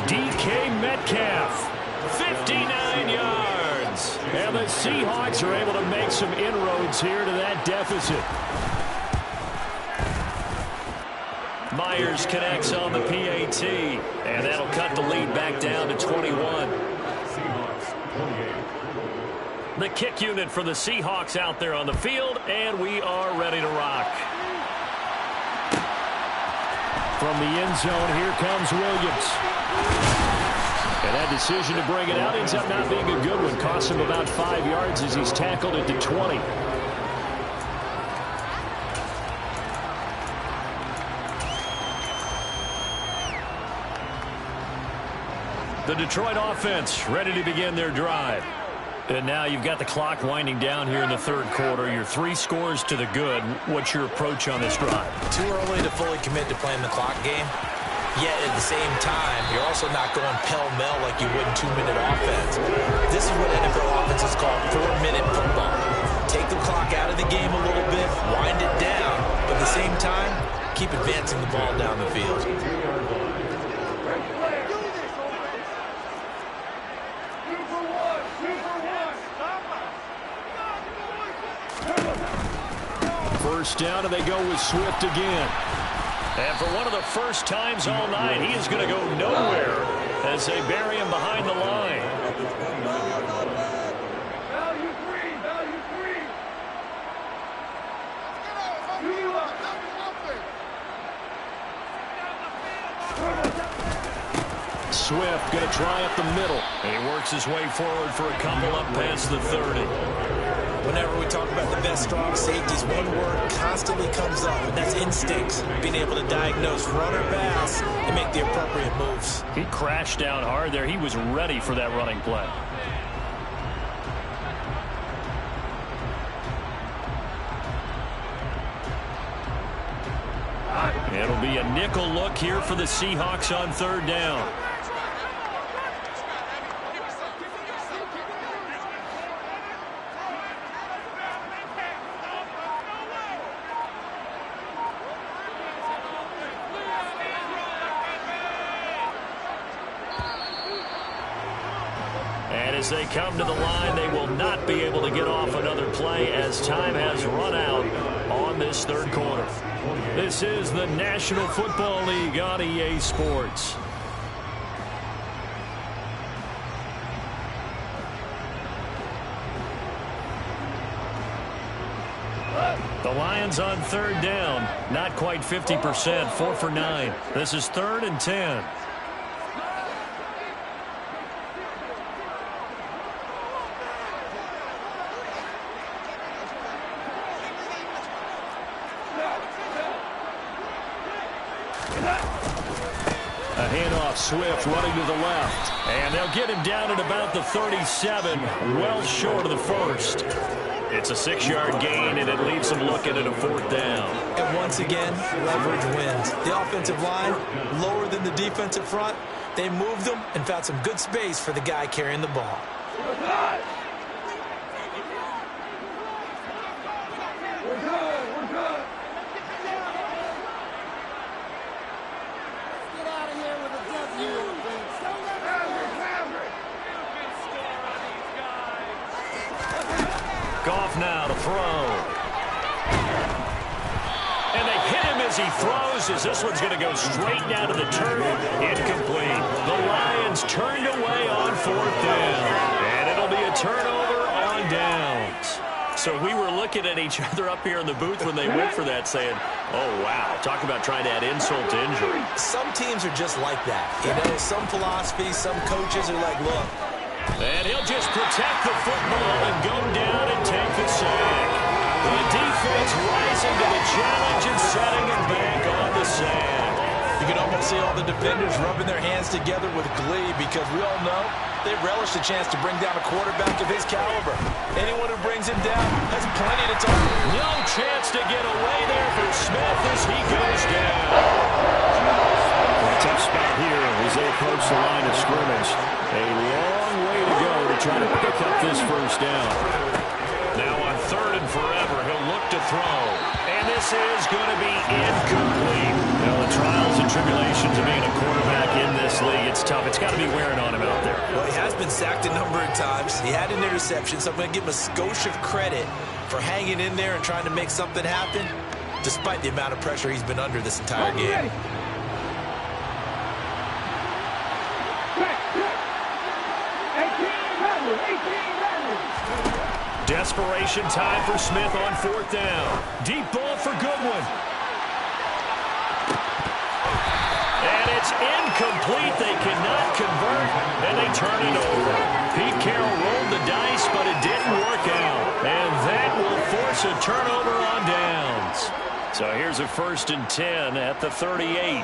DK Metcalf, 59 yards. And the Seahawks are able to make some inroads here to that deficit. Myers connects on the PAT, and that'll cut the lead back down to 21. The kick unit for the Seahawks out there on the field, and we are ready to rock. From the end zone, here comes Williams. And that decision to bring it out ends up not being a good one. Costs him about 5 yards as he's tackled at the 20. The Detroit offense ready to begin their drive. And now you've got the clock winding down here in the third quarter. Your 3 scores to the good. What's your approach on this drive? Too early to fully commit to playing the clock game. Yet at the same time, you're also not going pell-mell like you would in 2-minute offense. This is what NFL offenses call 4-minute football. Take the clock out of the game a little bit, wind it down, but at the same time, keep advancing the ball down the field. First down, and they go with Swift again. And for one of the first times all night, he is going to go nowhere as they bury him behind the line. Swift going to try up the middle. And he works his way forward for a couple up past the 30. Whenever we talk about the best strong safeties, one word constantly comes up, and that's instincts. Being able to diagnose run or pass and make the appropriate moves. He crashed down hard there. He was ready for that running play. It'll be a nickel look here for the Seahawks on third down. And as they come to the line, they will not be able to get off another play as time has run out on this third quarter. This is the National Football League on EA Sports. The Lions on third down, not quite 50%, 4 for 9. This is 3rd and 10. A handoff, Swift running to the left. And they'll get him down at about the 37, well short of the first. It's a 6-yard gain, and it leaves them looking at a 4th down. And once again, leverage wins. The offensive line, lower than the defensive front. They moved them and found some good space for the guy carrying the ball. We're good. Get out of here with a W. Goff now to throw. And they hit him as he throws, as this one's going to go straight down to the turf. Incomplete. The Lions turned away on 4th down. And it'll be a turnover on downs. So we were looking at each other up here in the booth when they went for that saying, oh, wow, talk about trying to add insult to injury. Some teams are just like that. You know, some philosophies, some coaches are like, look. And he'll just protect the football and go down and take the sack. The defense rising to the challenge and setting him back on the sand. You can almost see all the defenders rubbing their hands together with glee because we all know they relish the chance to bring down a quarterback of his caliber. Anyone who brings him down has plenty to target. No chance to get away there for Smith as he goes down. A tough spot here as they approach the line of scrimmage. A long way to go to try to pick up this first down. Now on 3rd and forever, he'll look to throw. And this is going to be incomplete. Now the trials and tribulations of being a quarterback in this league, it's tough. It's got to be wearing on him out there. Well, he has been sacked a number of times. He had an interception, so I'm going to give him a skosh of credit for hanging in there and trying to make something happen, despite the amount of pressure he's been under this entire game. Desperation time for Smith on 4th down. Deep ball for Goodwin. And it's incomplete. They cannot convert, and they turn it over. Pete Carroll rolled the dice, but it didn't work out. And that will force a turnover on downs. So here's a 1st and 10 at the 38.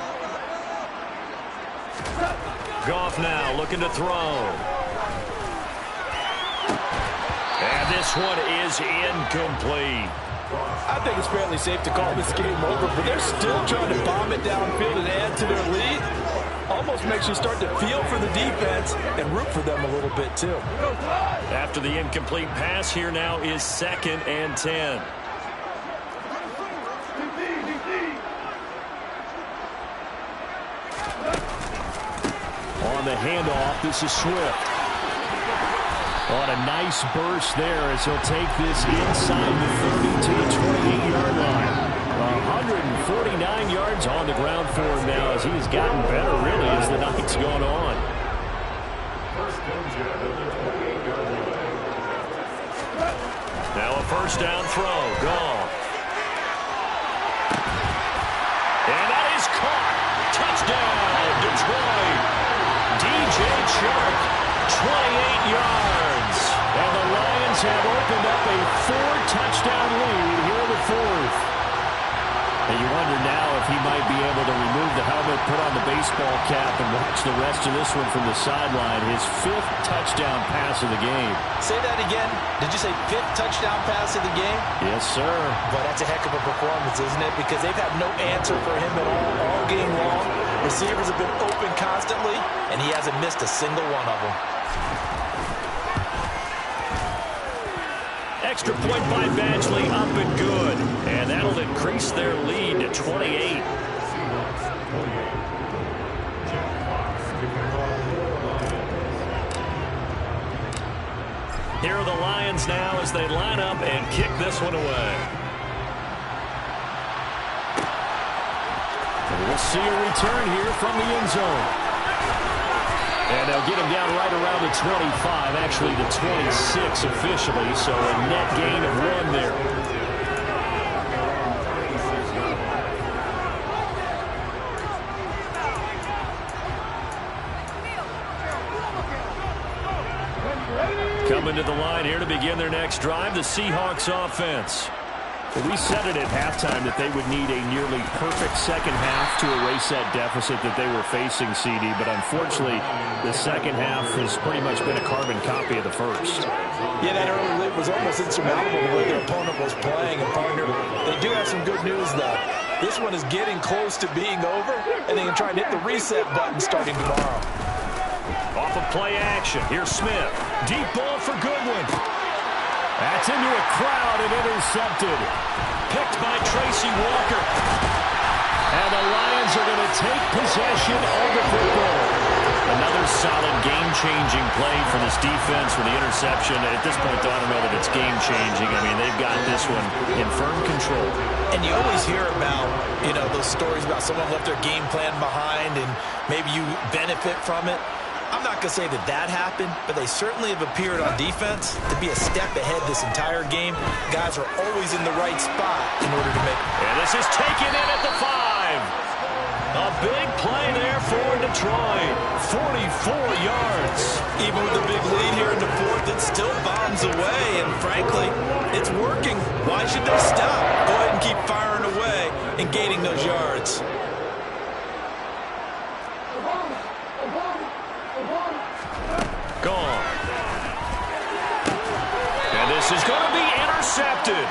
Goff now looking to throw. And this one is incomplete. I think it's fairly safe to call this game over, but they're still trying to bomb it downfield and add to their lead. Almost makes you start to feel for the defense and root for them a little bit, too. After the incomplete pass, here now is 2nd and 10. On the handoff, this is Swift. On a nice burst there as he'll take this inside the 30 to the 28-yard line. 149 yards on the ground for him now as he's gotten better, really, as the night's gone on. Now a 1st down throw. Goff. And that is caught. Touchdown, Detroit. DJ Chark. 28 yards. And the Lions have opened up a 4-touchdown lead here in the 4th. And you wonder now if he might be able to remove the helmet, put on the baseball cap, and watch the rest of this one from the sideline. His 5th touchdown pass of the game. Say that again. Did you say 5th touchdown pass of the game? Yes, sir. But that's a heck of a performance, isn't it? Because they've had no answer for him at all game long. Receivers have been open constantly, and he hasn't missed a single one of them. Extra point by Badgley, up and good. And that'll increase their lead to 28. Here are the Lions now as they line up and kick this one away. And we'll see a return here from the end zone. And they'll get him down right around the 25, actually the 26 officially, so a net gain of 1 there. Coming to the line here to begin their next drive, the Seahawks offense. We said it at halftime that they would need a nearly perfect second half to erase that deficit that they were facing, CD, but unfortunately, the second half has pretty much been a carbon copy of the first. Yeah, that early lead was almost insurmountable the way their opponent was playing, and partner, they do have some good news, though. This one is getting close to being over, and they can try and hit the reset button starting tomorrow. Off of play action, here's Smith. Deep ball for Goodwin. That's into a crowd and intercepted. Picked by Tracy Walker. And the Lions are going to take possession of the football. Another solid game-changing play for this defense with the interception. At this point, though, I don't know that it's game-changing. I mean, they've got this one in firm control. And you always hear about, you know, those stories about someone left their game plan behind and maybe you benefit from it. I'm not going to say that that happened, but they certainly have appeared on defense to be a step ahead this entire game. Guys are always in the right spot in order to make it. And this is taken in at the 5. A big play there for Detroit. 44 yards. Even with the big lead here in the fourth, it still bombs away, and frankly, it's working. Why should they stop? Go ahead and keep firing away and gaining those yards. Gone. And this is going to be intercepted.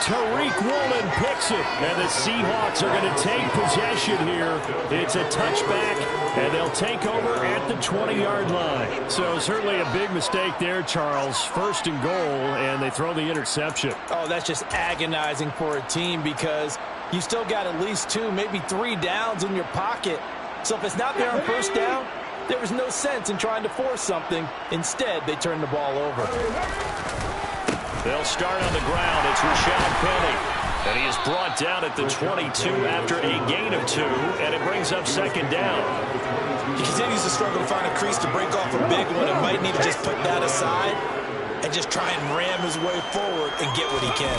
Tariq Woolen picks it, and the Seahawks are going to take possession here. It's a touchback, and they'll take over at the 20-yard line. So certainly a big mistake there, Charles. First and goal, and they throw the interception. Oh, that's just agonizing for a team because you still got at least 2, maybe 3 downs in your pocket. So if it's not there on first down, there was no sense in trying to force something. Instead, they turned the ball over. They'll start on the ground. It's Rashad Penny. And he is brought down at the 22 after a gain of 2, and it brings up second down. He continues to struggle to find a crease to break off a big one and might need to just put that aside and just try and ram his way forward and get what he can.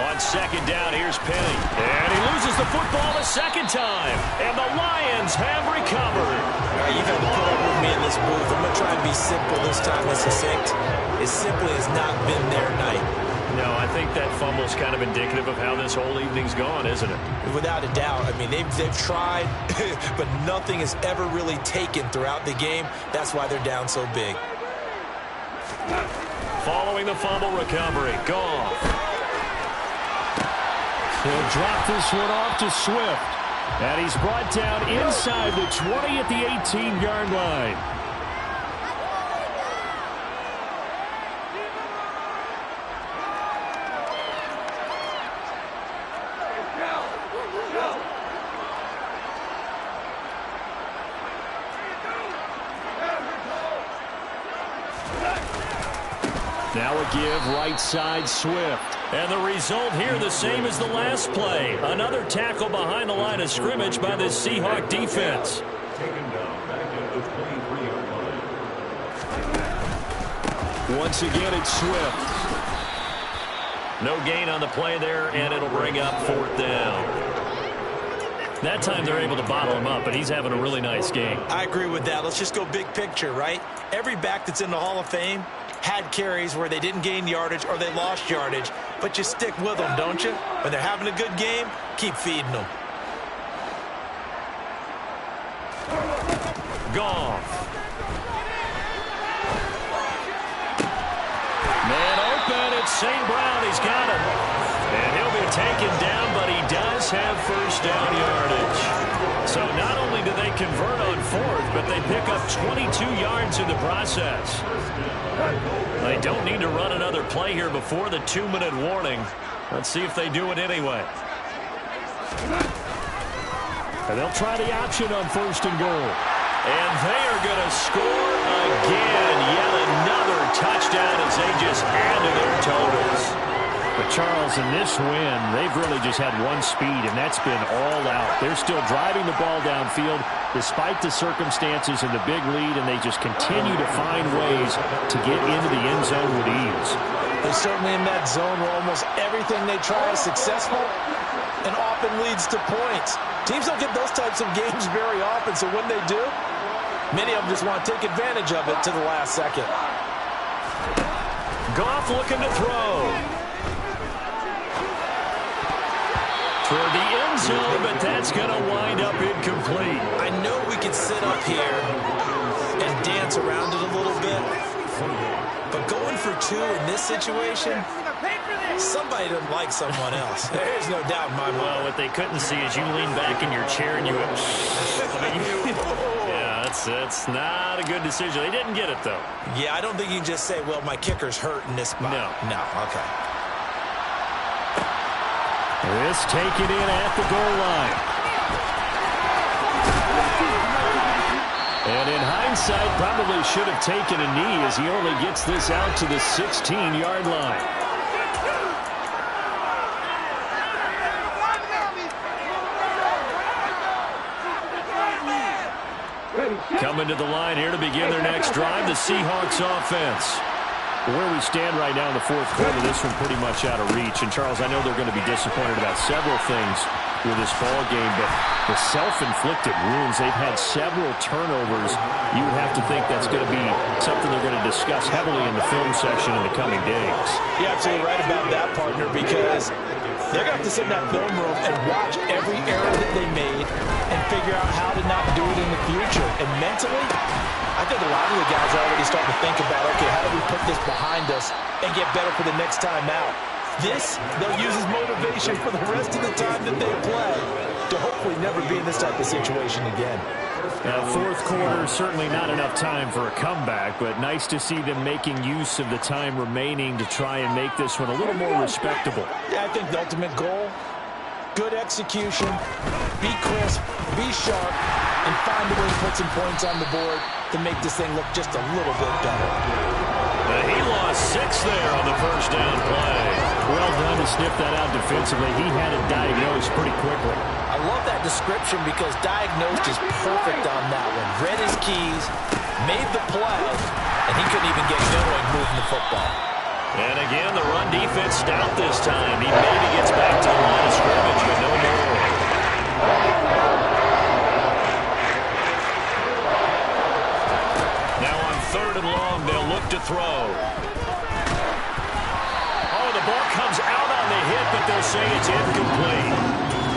On second down, here's Penny. And he loses the football the second time. And the Lions have recovered. All right, you've had to put up with me in this booth. I'm going to try and be simple this time and succinct. It simply has not been their night. No, I think that fumble's kind of indicative of how this whole evening's gone, isn't it? Without a doubt. I mean, they've tried, but nothing has ever really taken throughout the game. That's why they're down so big. Following the fumble recovery, Goff. He'll drop this one off to Swift. And he's brought down inside the 20 at the 18-yard line. Now a give right side Swift. And the result here the same as the last play. Another tackle behind the line of scrimmage by this Seahawk defense. Taken down back at the 23-yard line. Once again, it's Swift. No gain on the play there, and it'll bring up fourth down. That time they're able to bottle him up, but he's having a really nice game. I agree with that. Let's just go big picture, right? Every back that's in the Hall of Fame had carries where they didn't gain yardage or they lost yardage, but you stick with them, don't you? When they're having a good game, keep feeding them. Goff. Man open, it's St. Brown. He's got him. And he'll be taken down, but he does have first down yardage. So not only do they convert on fourth, but they pick up 22 yards in the process. They don't need to run another play here before the 2-minute warning. Let's see if they do it anyway. And they'll try the option on first and goal. And they are going to score again. Yet another a touchdown as they just add to their totals. But Charles, in this win, they've really just had one speed, and that's been all out. They're still driving the ball downfield despite the circumstances and the big lead, and they just continue to find ways to get into the end zone with ease. They're certainly in that zone where almost everything they try is successful and often leads to points. Teams don't get those types of games very often, so when they do, many of them just want to take advantage of it to the last second. Goff looking to throw. Toward the end zone, but that's going to wind up incomplete. I know we could sit up here and dance around it a little bit, but going for two in this situation, somebody doesn't like someone else. There's no doubt in my mind. Well, what they couldn't see is you lean back in your chair and you went, yeah, that's not a good decision. They didn't get it, though. Yeah, I don't think you can just say, well, my kicker's hurt in this spot. No, okay. This taken in at the goal line. And in hindsight, probably should have taken a knee as he only gets this out to the 16-yard line. Coming to the line here to begin their next drive, the Seahawks offense. Where we stand right now in the fourth quarter, this one pretty much out of reach. And, Charles, I know they're going to be disappointed about several things with this ball game, but the self-inflicted wounds, they've had several turnovers. You would have to think that's going to be something they're going to discuss heavily in the film section in the coming days. You're absolutely right about that, partner, because they're going to have to sit in that film room and watch every error that they made and figure out how to not do it in the future. And mentally, I think a lot of the guys are already starting to think about, okay, how do we put this behind us and get better for the next time out? This, they'll use as motivation for the rest of the time that they play to hopefully never be in this type of situation again. Fourth quarter, certainly not enough time for a comeback, but nice to see them making use of the time remaining to try and make this one a little more respectable. Yeah, I think the ultimate goal, good execution, be crisp, be sharp, and find a way to put some points on the board to make this thing look just a little bit better. He lost 6 there on the first down play. Well done to sniff that out defensively. He had it diagnosed pretty quickly. I love that description because diagnosed is perfect on that one. Read his keys, made the play, and he couldn't even get going moving the football. And again, the run defense stout this time. He maybe gets back to the line of scrimmage, but no more. Now on 3rd and long, they'll look to throw. Oh, the ball comes out on the hit, but they'll say it's incomplete.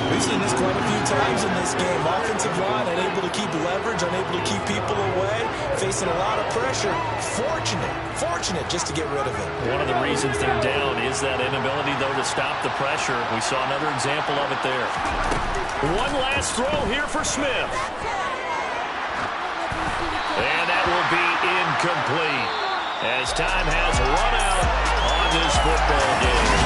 We've seen this quite a few times in this game. Offensive line unable to keep leverage, unable to keep people away, facing a lot of pressure. Fortunate just to get rid of it. One of the reasons they're down is that inability, though, to stop the pressure. We saw another example of it there. One last throw here for Smith. And that will be incomplete as time has run out on this football game.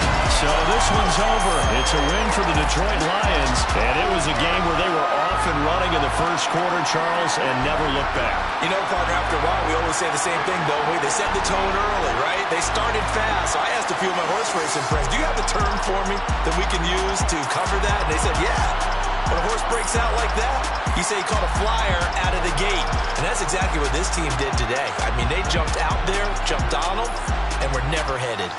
So this one's over. It's a win for the Detroit Lions, and it was a game where they were off and running in the first quarter, Charles, and never looked back. You know, partner, after a while, we always say the same thing, don't we? They set the tone early, right? They started fast, so I asked a few of my horse racing friends, do you have a term for me that we can use to cover that? And they said, yeah. When a horse breaks out like that, you say he caught a flyer out of the gate. And that's exactly what this team did today. I mean, they jumped out there, jumped on them, and were never headed.